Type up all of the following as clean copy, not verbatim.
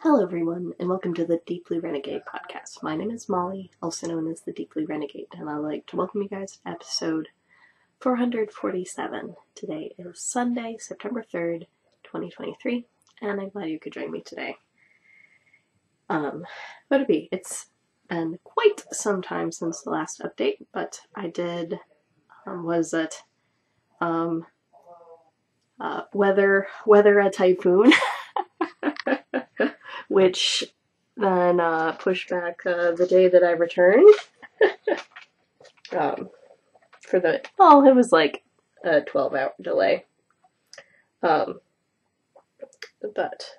Hello everyone, and welcome to the Deeply Renegade podcast. My name is Molly, also known as the Deeply Renegade, and I'd like to welcome you guys to episode 447. Today is Sunday, September 3rd, 2023, and I'm glad you could join me today. It's been quite some time since the last update, but I did, weather a typhoon, which then pushed back the day that I returned. It was like a 12-hour delay. But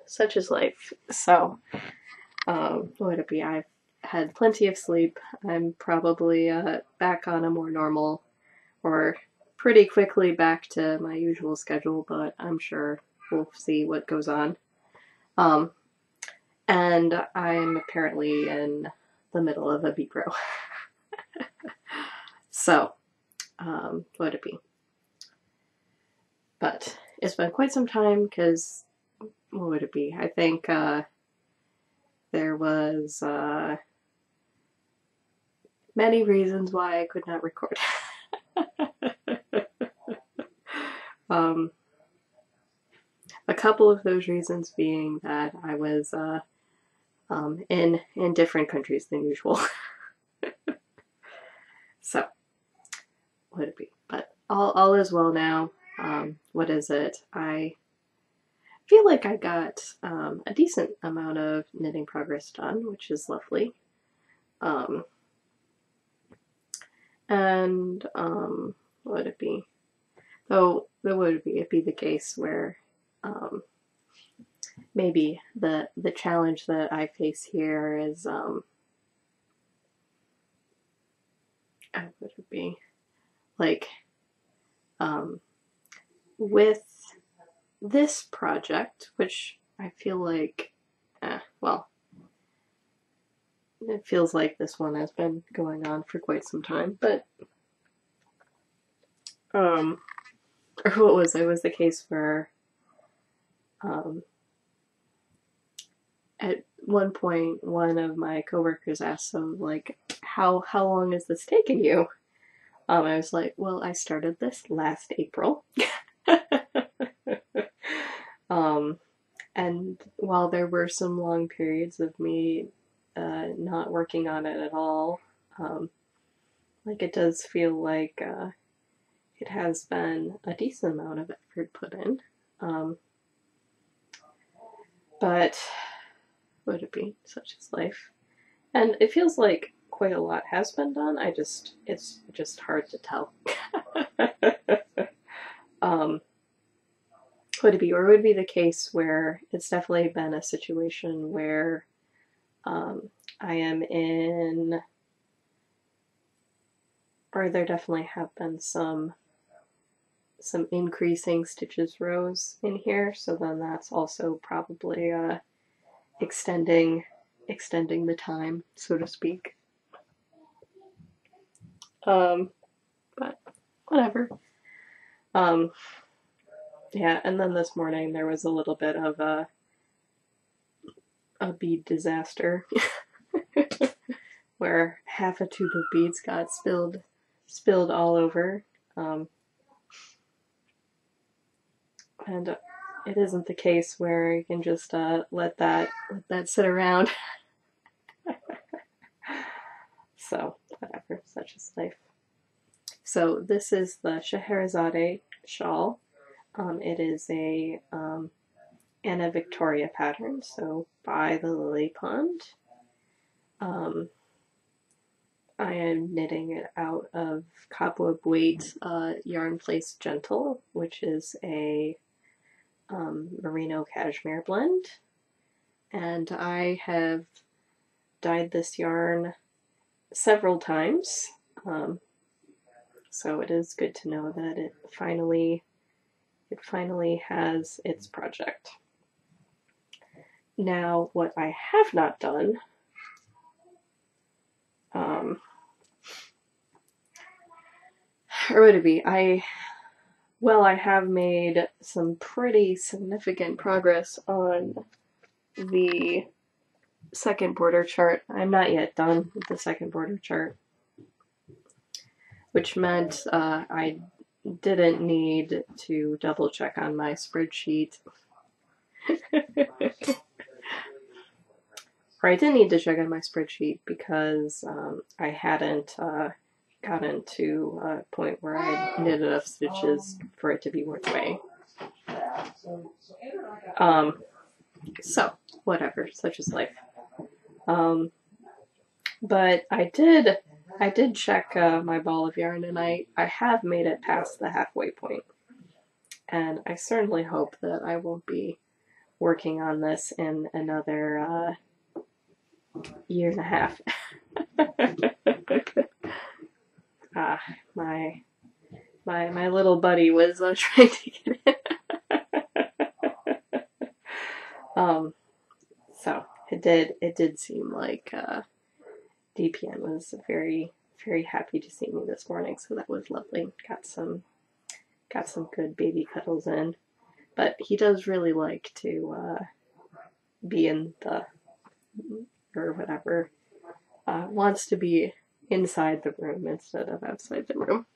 such is life. So, I've had plenty of sleep. I'm probably back on a more normal, or pretty quickly back to my usual schedule, but I'm sure we'll see what goes on. And I'm apparently in the middle of a beat row. So, But it's been quite some time because, what would it be? I think there was many reasons why I could not record. A couple of those reasons being that I was in different countries than usual. So, what would it be? But all is well now. What is it? I feel like I got a decent amount of knitting progress done, which is lovely. What would it be? It'd be the case where maybe the challenge that I face here is what would it be? Like with this project, which I feel like it feels like this one has been going on for quite some time, but or what was it? Was the case where at one point one of my coworkers asked, so like, how long is this taking you? I was like, well, I started this last April. And while there were some long periods of me not working on it at all, it does feel like it has been a decent amount of effort put in. But would it be? Such is life. And it feels like quite a lot has been done. It's just hard to tell. Would it be, or would it be the case where it's definitely been a situation where I am in, or there definitely have been some increasing stitches rows in here, so then that's also probably extending the time, so to speak. But whatever. Yeah, and then this morning there was a little bit of a bead disaster where half a tube of beads got spilled all over. And it isn't the case where you can just let that sit around. So, whatever, such is life. So this is the Scheherazade shawl. It is a Anna Victoria pattern, so by the Lily Pond. I am knitting it out of Cobweb Weight Yarn Place Gentle, which is a merino cashmere blend. And I have dyed this yarn several times, so it is good to know that it finally has its project. Now, what I have not done, or would it be, I have made some pretty significant progress on the second border chart. I'm not yet done with the second border chart, which meant I didn't need to double check on my spreadsheet. Or I didn't need to check on my spreadsheet because I hadn't gotten to a point where I knit enough stitches for it to be worth weighing. So, whatever, such is life. But I did check my ball of yarn, and I have made it past the halfway point. And I certainly hope that I won't be working on this in another year and a half. My little buddy was trying to get it. So it did seem like DPN was very, very happy to see me this morning, so that was lovely. Got some good baby cuddles in, but he does really like to be in the, or whatever, wants to be inside the room instead of outside the room.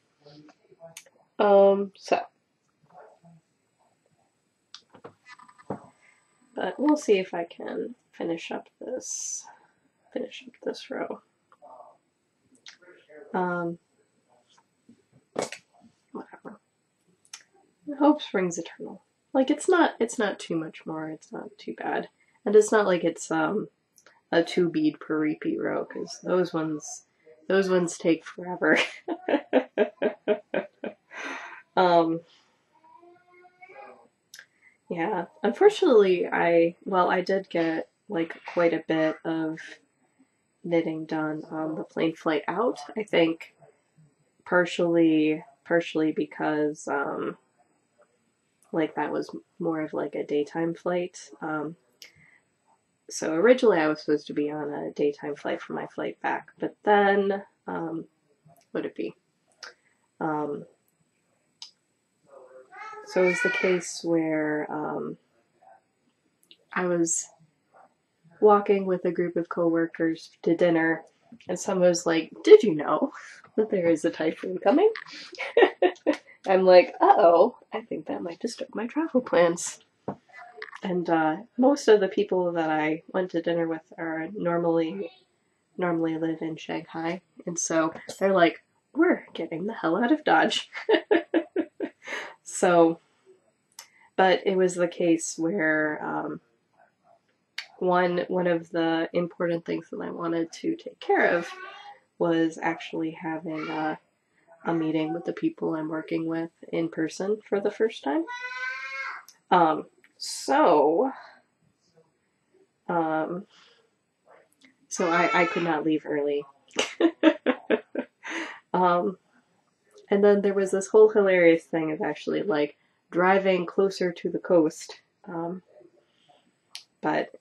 But we'll see if I can finish up this row. Whatever. Hope springs eternal. Like, it's not too much more, it's not too bad. And it's not like it's a 2 bead per repeat row, because those ones take forever. Yeah, unfortunately I did get like quite a bit of knitting done on the plane flight out. I think partially because like that was more of like a daytime flight. So originally I was supposed to be on a daytime flight for my flight back, but then would it be? So it was the case where I was walking with a group of coworkers to dinner, and someone was like, "Did you know that there is a typhoon coming?" I'm like, "Uh-oh, I think that might disturb my travel plans." And most of the people that I went to dinner with are normally live in Shanghai, and so they're like, "We're getting the hell out of Dodge." So, but it was the case where one of the important things that I wanted to take care of was actually having a meeting with the people I'm working with in person for the first time. So I could not leave early. And then there was this whole hilarious thing of actually like driving closer to the coast.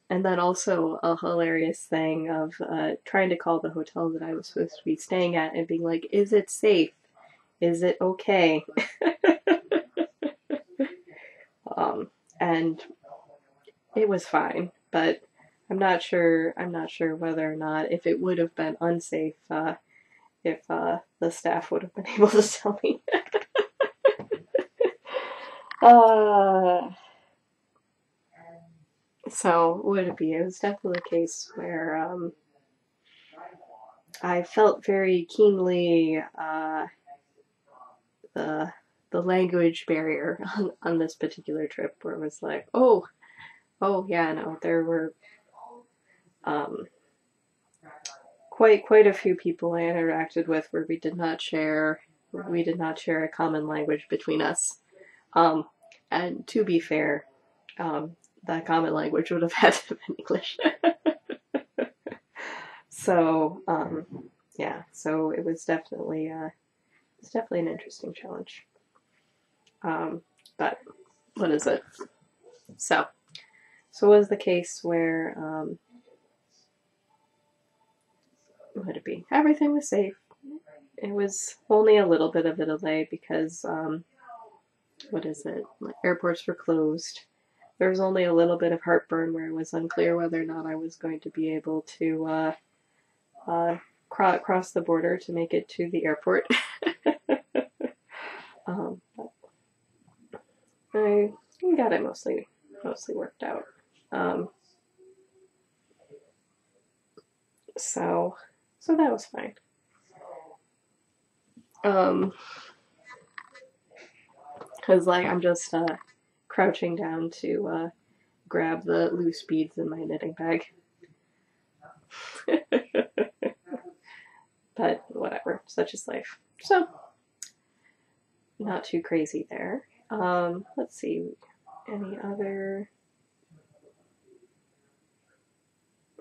And then also a hilarious thing of trying to call the hotel that I was supposed to be staying at and being like, "Is it safe? Is it okay?" And it was fine, but I'm not sure whether or not if it would have been unsafe if the staff would have been able to tell me. So would it be? It was definitely a case where I felt very keenly the language barrier on this particular trip, where it was like, oh yeah, no, there were quite a few people I interacted with where we did not share a common language between us. And to be fair, that common language would have had to have been English. So yeah, so it was definitely an interesting challenge. But what is it? So it was the case where would it be? Everything was safe. It was only a little bit of a delay because what is it? Airports were closed. there was only a little bit of heartburn where it was unclear whether or not I was going to be able to cross the border to make it to the airport. I got it mostly worked out. So that was fine. Because like I'm just crouching down to grab the loose beads in my knitting bag. But whatever, such is life. So not too crazy there. Let's see, any other?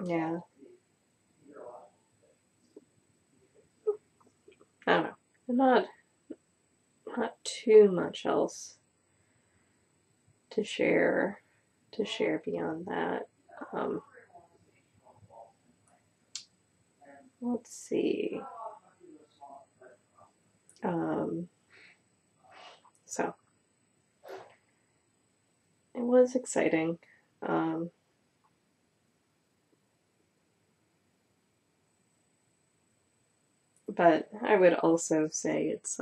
Yeah. I don't know. Not too much else to share beyond that. Let's see. So it was exciting. But I would also say it's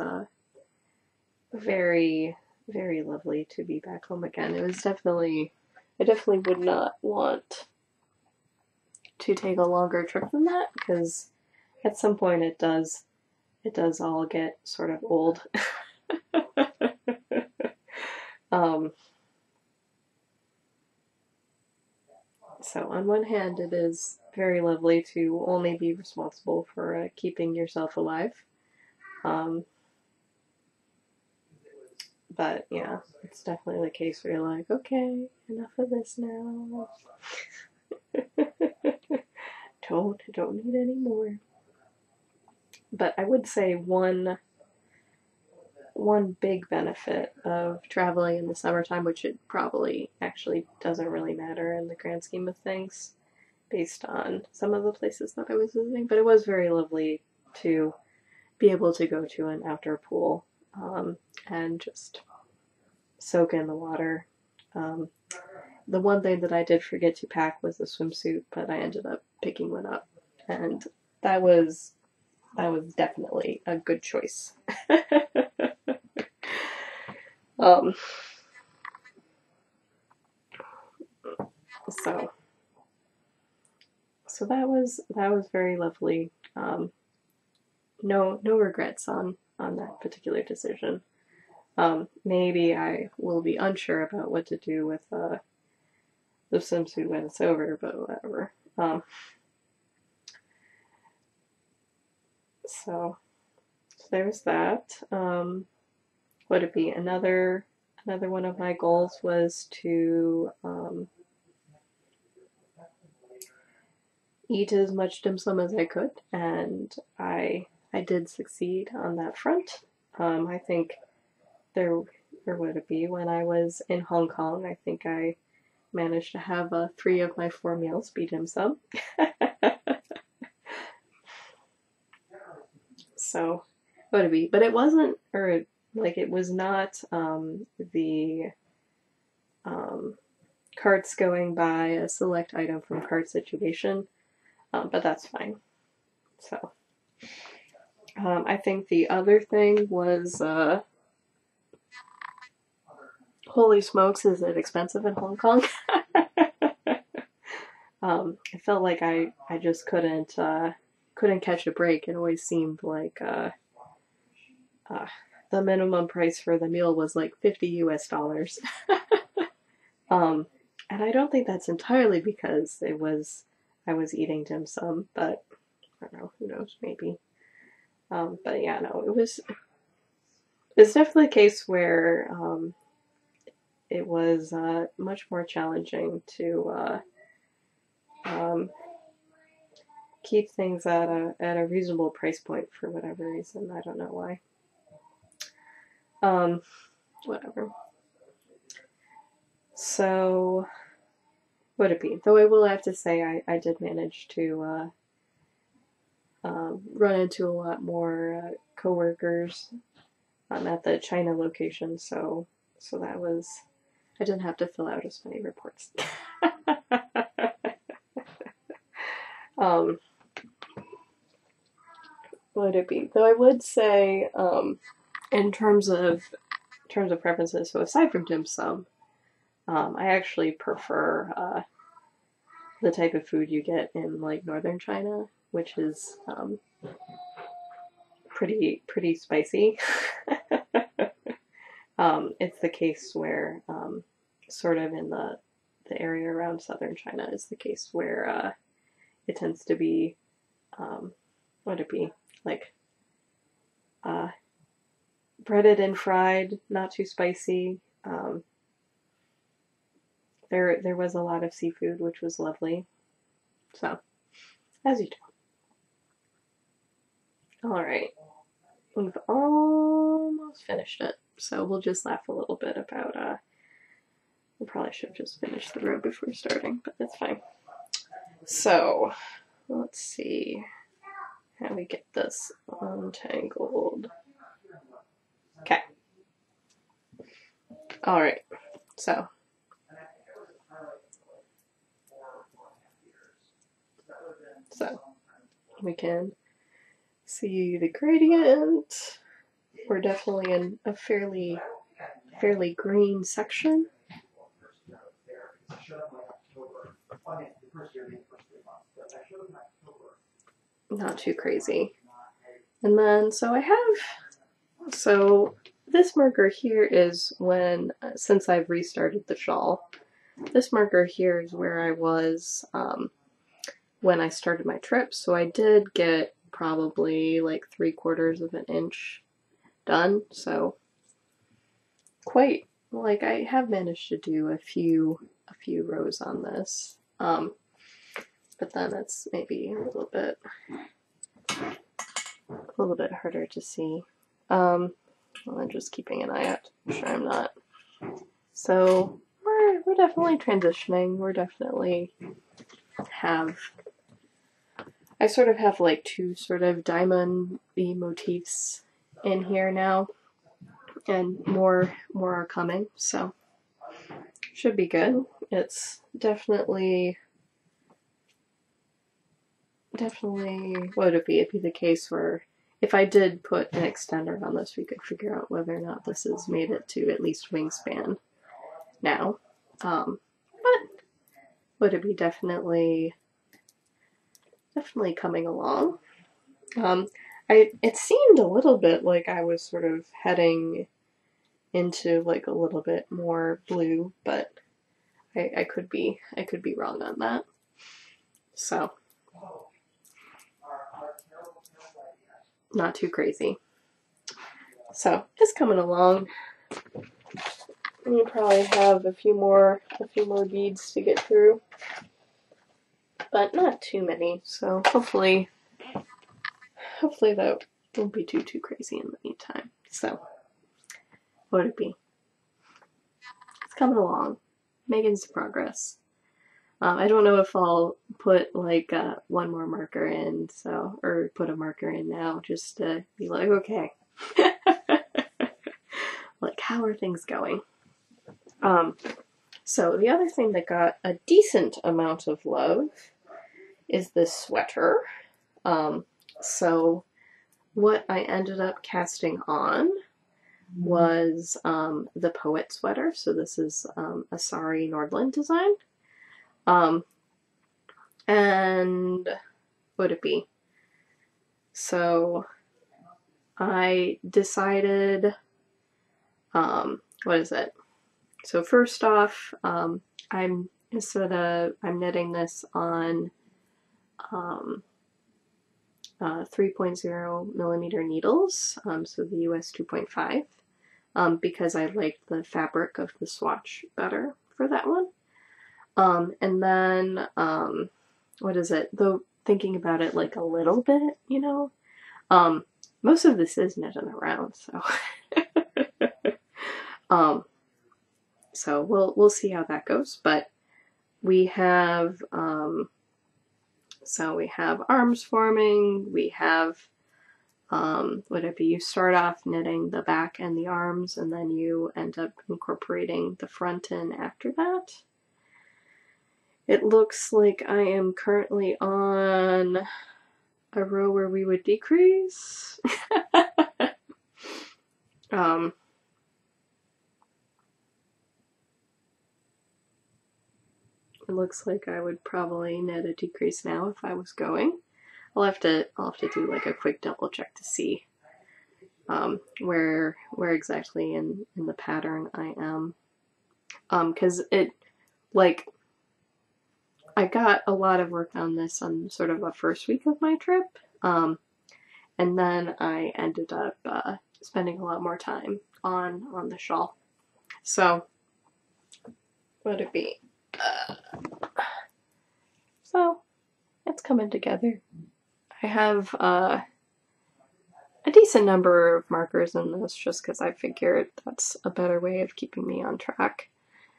very, very lovely to be back home again. I definitely would not want to take a longer trip than that, because at some point it does all get sort of old. So on one hand, it is very lovely to only be responsible for keeping yourself alive. But yeah, it's definitely the case where you're like, okay, enough of this now. don't need any more. But I would say one big benefit of traveling in the summertime, which it probably actually doesn't really matter in the grand scheme of things, based on some of the places that I was visiting, but it was very lovely to be able to go to an outdoor pool and just soak in the water. The one thing that I did forget to pack was a swimsuit, but I ended up picking one up, and that was definitely a good choice. So that was very lovely. No regrets on that particular decision. Maybe I will be unsure about what to do with the swimsuit when it's over, but whatever. So there's that. Would it be another one of my goals was to eat as much dim sum as I could, and I did succeed on that front. I think there would it be when I was in Hong Kong. I think I managed to have 3 of my 4 meals be dim sum. So what would it be? But it wasn't, or like it was not the carts going by a select item from cart situation, but that's fine. So I think the other thing was holy smokes, is it expensive in Hong Kong? It felt like I just couldn't catch a break. It always seemed like the minimum price for the meal was like $50 US. And I don't think that's entirely because I was eating dim sum, but I don't know, who knows, maybe. But yeah, no, it's definitely a case where it was much more challenging to keep things at a reasonable price point for whatever reason. I don't know why. Whatever. So, would it be? Though I will have to say I did manage to run into a lot more coworkers at the China location, so that was I didn't have to fill out as many reports. What would it be? Though I would say, in terms of preferences, so aside from dim sum, I actually prefer the type of food you get in like northern China, which is pretty spicy. It's the case where sort of in the area around southern China is the case where it tends to be what would it be like breaded and fried, not too spicy. There was a lot of seafood, which was lovely. So, as you do. All right, we've almost finished it. So we'll just laugh a little bit about. We probably should have just finished the row before starting, but that's fine. So, let's see how we get this untangled. Okay. All right. So. We can see the gradient. We're definitely in a fairly green section. Not too crazy. And then, so this marker here is when, since I've restarted the shawl, this marker here is where I was when I started my trip. So I did get probably like 3/4 of an inch done. So quite, like, I have managed to do a few rows on this. But then it's maybe a little bit harder to see. Well, I'm just keeping an eye out to make sure I'm not. So we're definitely transitioning. We're definitely I sort of have like two sort of diamond-y motifs in here now, and more are coming, so should be good. It's definitely what would it be? It'd be the case where if I did put an extender on this, we could figure out whether or not this has made it to at least wingspan now. But would it be definitely coming along. It seemed a little bit like I was sort of heading into like a little bit more blue, but I could be wrong on that. So not too crazy. So it's coming along. You probably have a few more beads to get through, but not too many. So hopefully that won't be too crazy in the meantime. So what would it be? It's coming along, making some progress. I don't know if I'll put like one more marker in, or put a marker in now just to be like, okay, like how are things going? So the other thing that got a decent amount of love is this sweater. So what I ended up casting on was the Poet sweater. So this is a Sari Nordland design. And what would it be? So I decided, what is it? So first off, I'm knitting this on 3.0 millimeter needles, so the US 2.5, because I liked the fabric of the swatch better for that one. And then, what is it? Though thinking about it like a little bit, you know, most of this is knitted around, so. So we'll see how that goes, but we have, so we have arms forming, we have would it be, you start off knitting the back and the arms, and then you end up incorporating the front in after that. It looks like I am currently on a row where we would decrease. It looks like I would probably knit a decrease now if I was going. I'll have to do like a quick double check to see where exactly in the pattern I am. Because it, like, I got a lot of work on this on sort of the first week of my trip, and then I ended up spending a lot more time on the shawl. So, what would it be? So, it's coming together. I have a decent number of markers in this just because I figured that's a better way of keeping me on track.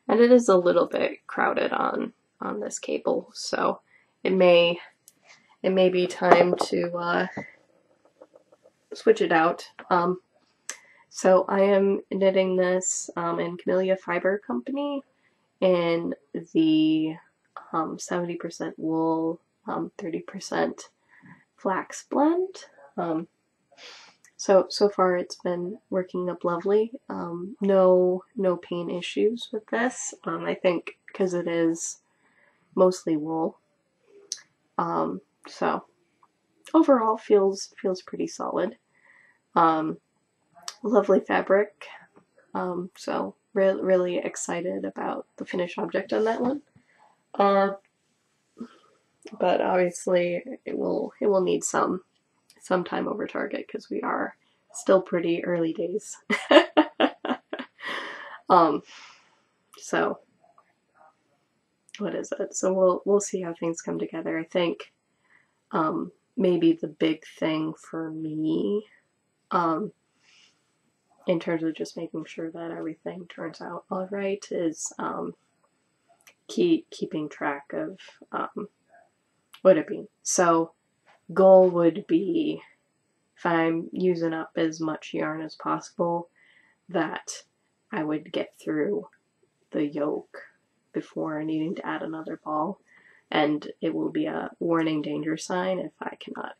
And it is a little bit crowded on this cable, so it may be time to switch it out. So I am knitting this in Camellia Fiber Company in the 70% wool, 30% flax blend. So far it's been working up lovely. No pain issues with this. I think because it is mostly wool. So overall feels pretty solid. Lovely fabric. So really excited about the finished object on that one. But obviously it will need some time over target because we are still pretty early days. So what is it? So we'll see how things come together. I think maybe the big thing for me, in terms of just making sure that everything turns out all right, is keeping track of what it be. So goal would be, if I'm using up as much yarn as possible, that I would get through the yoke before needing to add another ball, and it will be a warning danger sign if I cannot.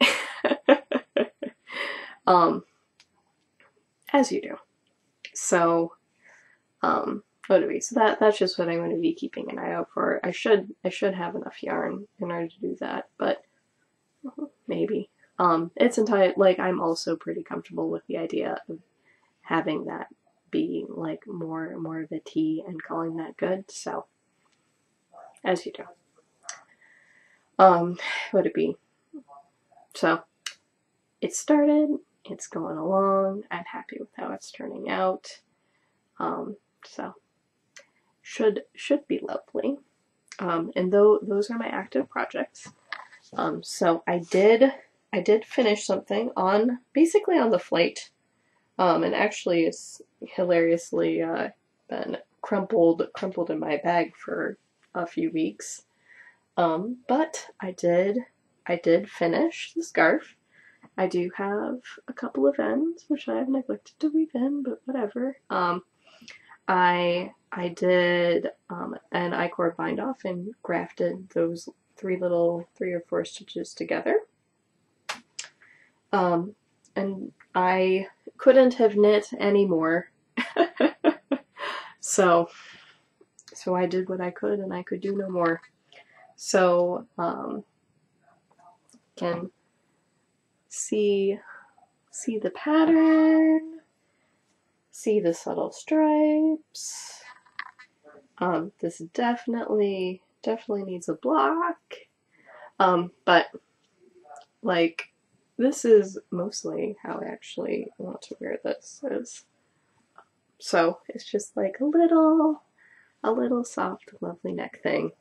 As you do. So what do we? So that's just what I'm going to be keeping an eye out for. I should have enough yarn in order to do that, but maybe. It's entirely, like, I'm also pretty comfortable with the idea of having that be like more of a tea and calling that good. So as you do. Would it be? So it started. It's going along. I'm happy with how it's turning out. So should be lovely. And those are my active projects. So I did finish something basically on the flight. And actually it's hilariously been crumpled in my bag for a few weeks. But I did finish the scarf. I do have a couple of ends which I have neglected to weave in, but whatever. I did an I-cord bind off and grafted those 3 or 4 stitches together. And I couldn't have knit anymore. So I did what I could, and I could do no more. So can see the pattern, see the subtle stripes. This definitely needs a block. But like, this is mostly how I actually want to wear this. So it's just like a little soft, lovely neck thing.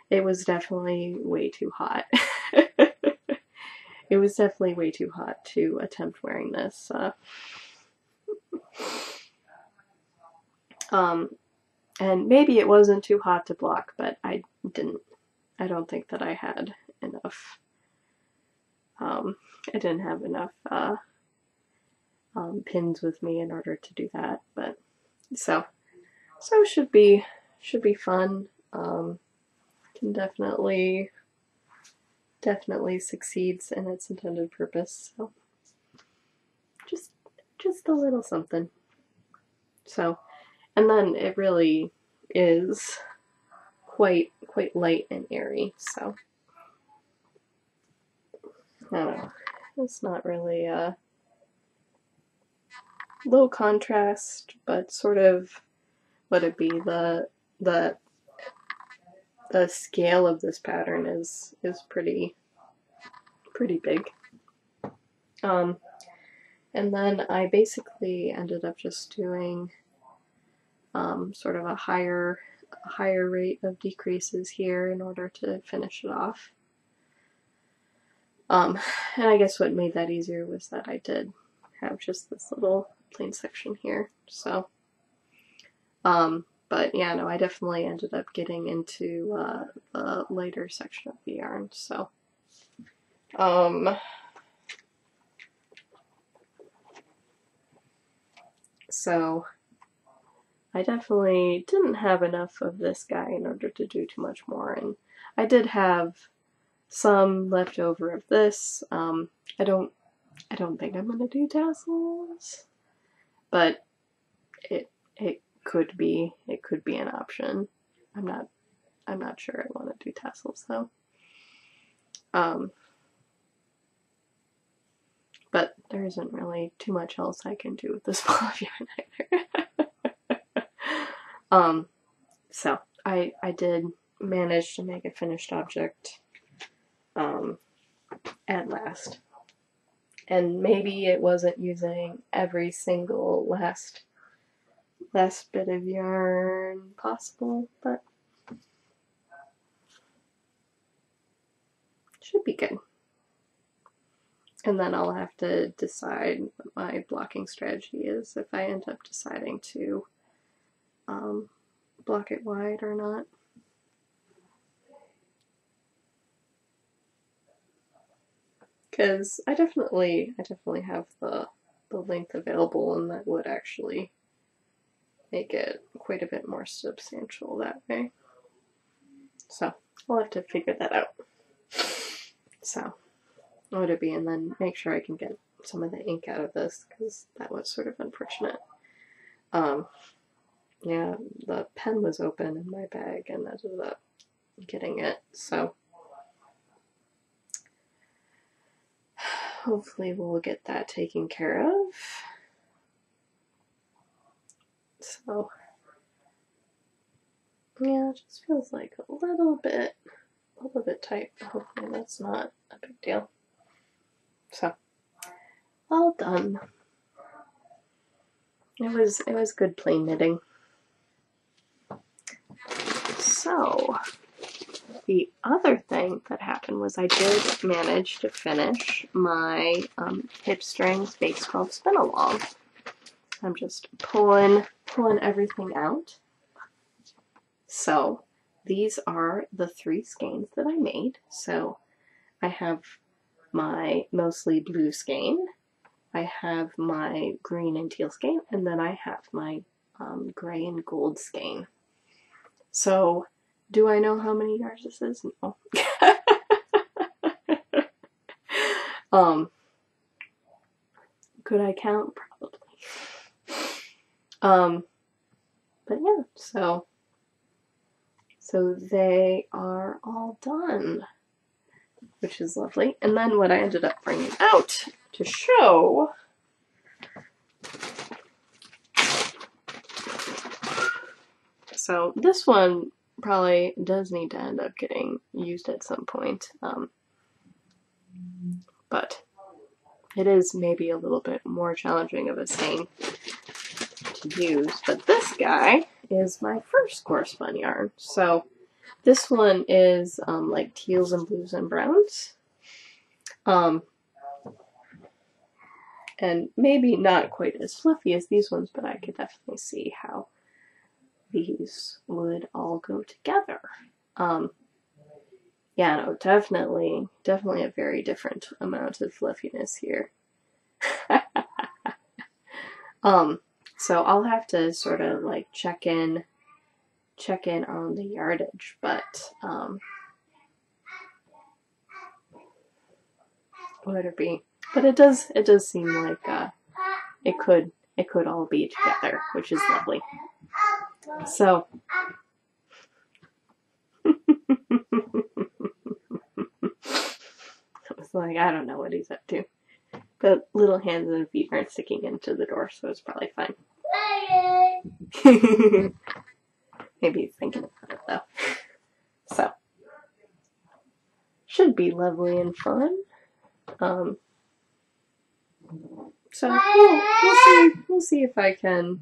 It was definitely way too hot. It was definitely way too hot to attempt wearing this. And maybe it wasn't too hot to block, but I don't think that I had enough. I didn't have enough pins with me in order to do that. But so it should be fun. Can definitely succeeds in its intended purpose. So just a little something. So, and then it really is quite light and airy. So I don't know. It's not really low contrast, but sort of would it be the scale of this pattern is pretty big. And then I basically ended up just doing sort of a higher rate of decreases here in order to finish it off. And I guess what made that easier was that I did have just this little plain section here. So, but yeah, no, I definitely ended up getting into the lighter section of the yarn. So, so I definitely didn't have enough of this guy in order to do too much more, and I did have some left over of this. I don't think I'm gonna do tassels, but it could be an option. I'm not sure I want to do tassels though. But there isn't really too much else I can do with this ball of yarn either. So I did manage to make a finished object at last. And maybe it wasn't using every single last bit of yarn possible, but should be good. And then I'll have to decide what my blocking strategy is if I end up deciding to block it wide or not. Because I definitely have the length available, and that would actually make it quite a bit more substantial that way. So I'll have to figure that out. So what would it be, and then make sure I can get some of the ink out of this, because that was sort of unfortunate. Yeah, the pen was open in my bag and I ended up getting it, so hopefully we'll get that taken care of. So yeah, it just feels like a little bit tight. Hopefully that's not a big deal. So all done. It was good plain knitting. So the other thing that happened was I did manage to finish my hip strings base 12 spin along. I'm just pulling everything out. So these are the 3 skeins that I made. So I have my mostly blue skein, I have my green and teal skein, and then I have my gray and gold skein. So do I know how many yards this is? No. Could I count? Probably. But yeah, so they are all done, which is lovely. And then what I ended up bringing out to show so this one probably does need to end up getting used at some point, but it is maybe a little bit more challenging of a skein to use. But this guy is my first core spun yarn. So this one is like teals and blues and browns. And maybe not quite as fluffy as these ones, but I could definitely see how these would all go together. Yeah, no, definitely a very different amount of fluffiness here. So I'll have to sort of like check in on the yardage, but would it be? But it does seem like it could all be together, which is lovely. So I was like, I don't know what he's up to. But little hands and feet aren't sticking into the door, so it's probably fine. Maybe he's thinking about it though. So should be lovely and fun. So we'll see if I can.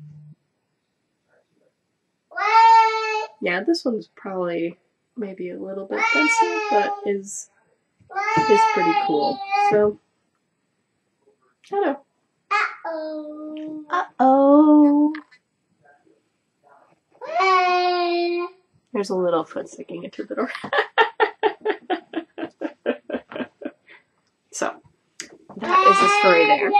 Yeah, this one's probably maybe a little bit denser, but is pretty cool. So I don't know. Uh-oh. There's a little foot sticking into the door. So that is the story there.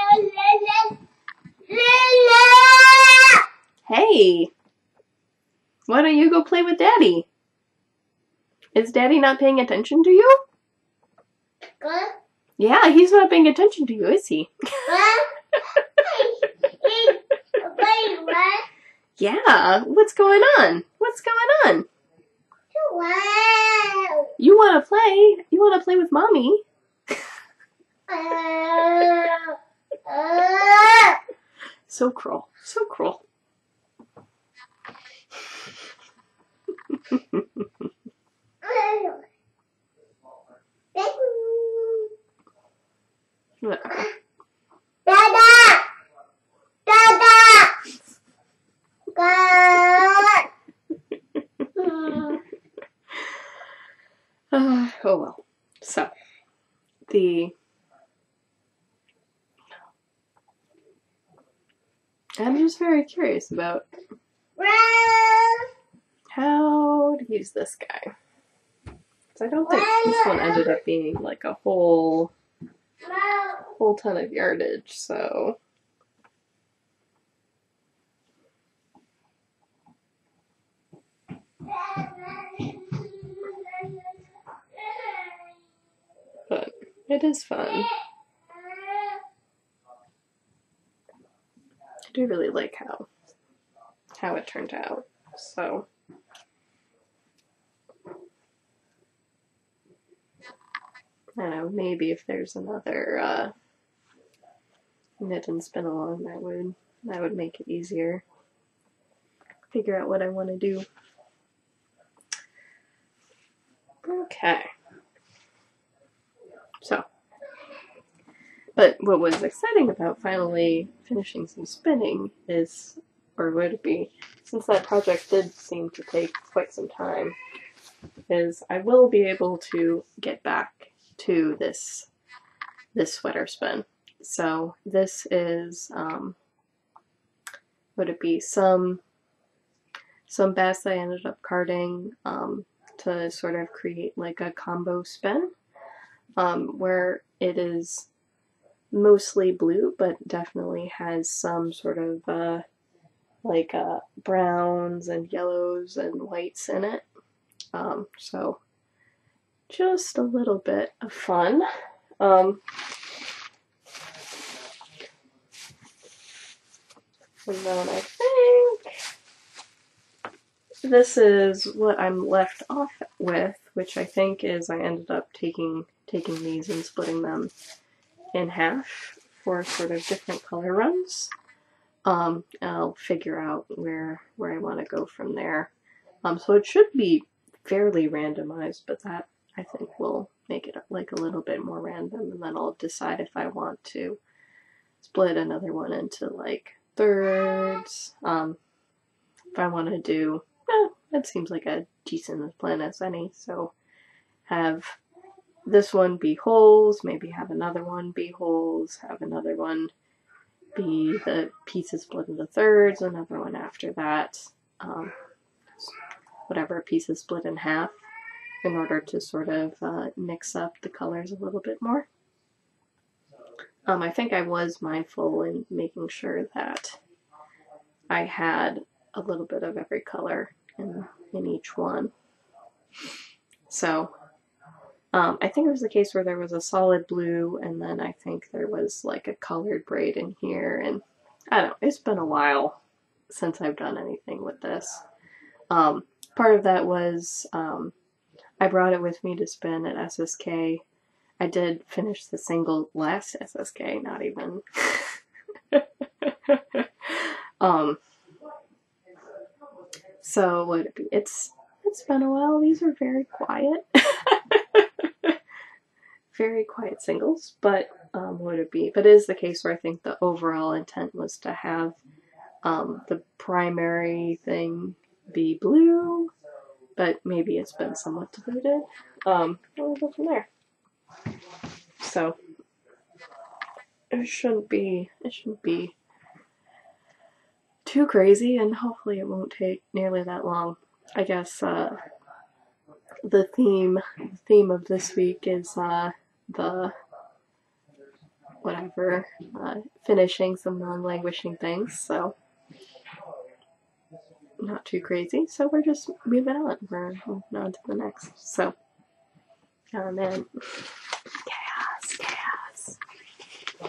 Hey! Why don't you go play with Daddy? Is Daddy not paying attention to you? Yeah, he's not paying attention to you, is he? Yeah, what's going on? What's going on? You want to play? You want to play with Mommy? So cruel. So cruel. Oh well. So, I'm just very curious about how to use this guy. So I don't think this one ended up being like a whole ton of yardage, so. But it is fun. I do really like how it turned out. So I don't know, maybe if there's another knit and spin along, that would make it easier. Figure out what I want to do. Okay. So, but what was exciting about finally finishing some spinning is, or would it be, since that project did seem to take quite some time, is I will be able to get back to this sweater spin. So this is, would it be some bass I ended up carding to sort of create like a combo spin, where it is mostly blue, but definitely has some sort of like browns and yellows and whites in it. So just a little bit of fun. And then I think this is what I'm left off with, which I think is I ended up taking these and splitting them in half for sort of different color runs. I'll figure out where I want to go from there. So it should be fairly randomized, but that I think will make it like a little bit more random, and then I'll decide if I want to split another one into like thirds. If I want to do, that seems like a decent plan as any, so have this one be holes, maybe have another one be holes, have another one be the pieces split into thirds, another one after that, whatever, pieces split in half, in order to sort of mix up the colors a little bit more. I think I was mindful in making sure that I had a little bit of every color in each one. So I think it was the case where there was a solid blue, and then I think there was like a colored braid in here, and I don't know, it's been a while since I've done anything with this. Part of that was I brought it with me to spin at SSK. I did finish the single last SSK, not even. So what would it be? It's been a while. These are very quiet. Very quiet singles, but would it be? But it is the case where I think the overall intent was to have the primary thing be blue, but maybe it's been somewhat diluted. We'll go from there. So it shouldn't be too crazy, and hopefully it won't take nearly that long. I guess the theme of this week is the whatever, finishing some non-languishing things, so not too crazy. So we're just moving on. We're moving on to the next. So, oh man, chaos.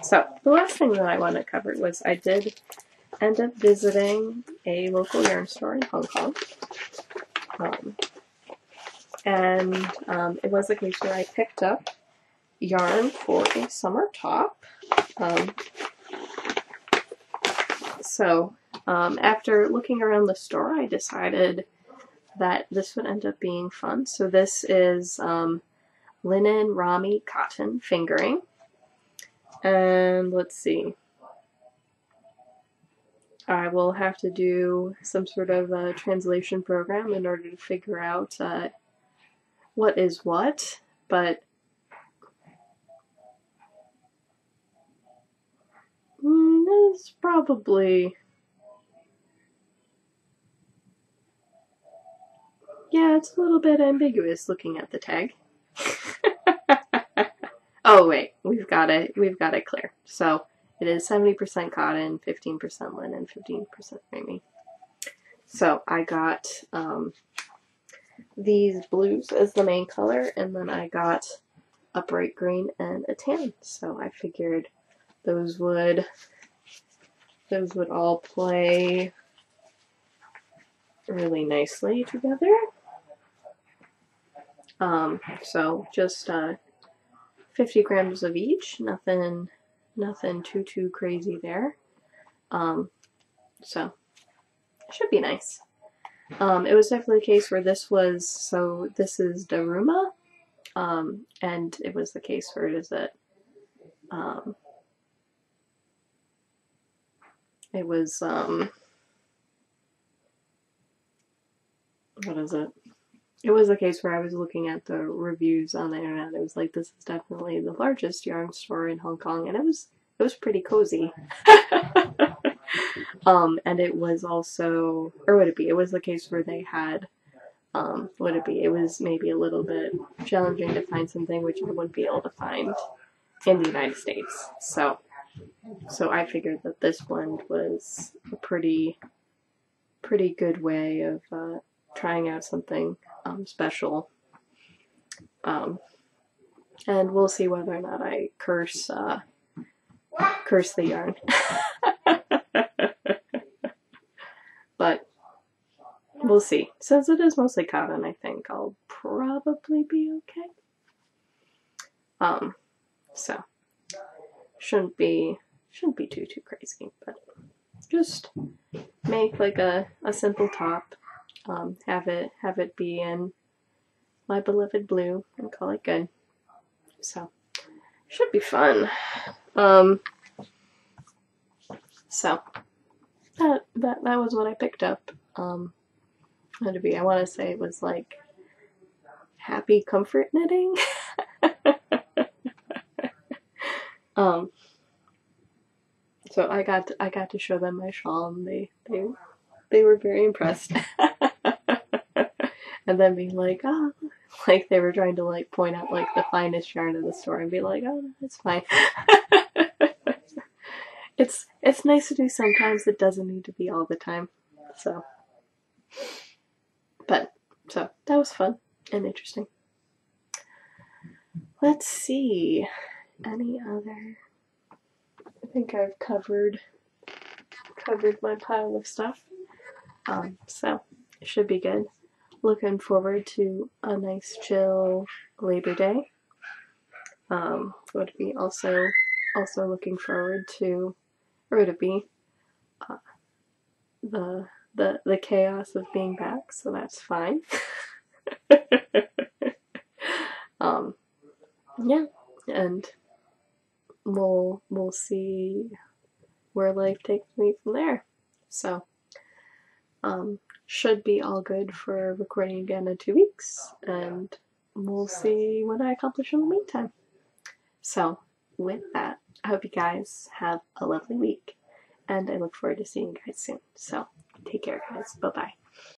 So the last thing that I want to cover was I did end up visiting a local yarn store in Hong Kong. And it was a case where I picked up yarn for a summer top. So after looking around the store, I decided that this would end up being fun. So this is linen Rami cotton fingering. And let's see. I will have to do some sort of a translation program in order to figure out what is what, but it's probably, yeah, it's a little bit ambiguous looking at the tag. Oh wait, we've got it clear. So it is 70% cotton, 15% linen, 15% Rami. So I got these blues as the main color, and then I got a bright green and a tan. So I figured those would all play really nicely together. So just 50 grams of each, nothing too crazy there. So it should be nice. It was definitely the case where this is Daruma, and it was the case where it was what is it? It was a case where I was looking at the reviews on the internet. It was like, this is definitely the largest yarn store in Hong Kong, and it was pretty cozy. And it was also, or would it be? It was the case where they had, would it be? It was maybe a little bit challenging to find something which I wouldn't be able to find in the United States. So I figured that this blend was a pretty good way of trying out something special. And we'll see whether or not I curse the yarn. But we'll see. Since it is mostly cotton, I think I'll probably be okay. So shouldn't be too crazy, but just make like a simple top. Have it be in my beloved blue and call it good. So should be fun. So that was what I picked up. How to be? I want to say it was like happy comfort knitting. So I got to show them my shawl, and they were very impressed. And then being like, oh, like they were trying to like point out like the finest yarn in the store and be like, oh, that's fine. it's nice to do sometimes. It doesn't need to be all the time. So, so that was fun and interesting. Let's see. Any other? I think I've covered my pile of stuff. So it should be good. Looking forward to a nice chill Labor Day. Would be also looking forward to, or would it be the chaos of being back, so that's fine. Yeah, and we'll see where life takes me from there. So, should be all good for recording again in 2 weeks, and we'll see what I accomplish in the meantime. So, with that, I hope you guys have a lovely week, and I look forward to seeing you guys soon. So, take care, guys. Bye bye.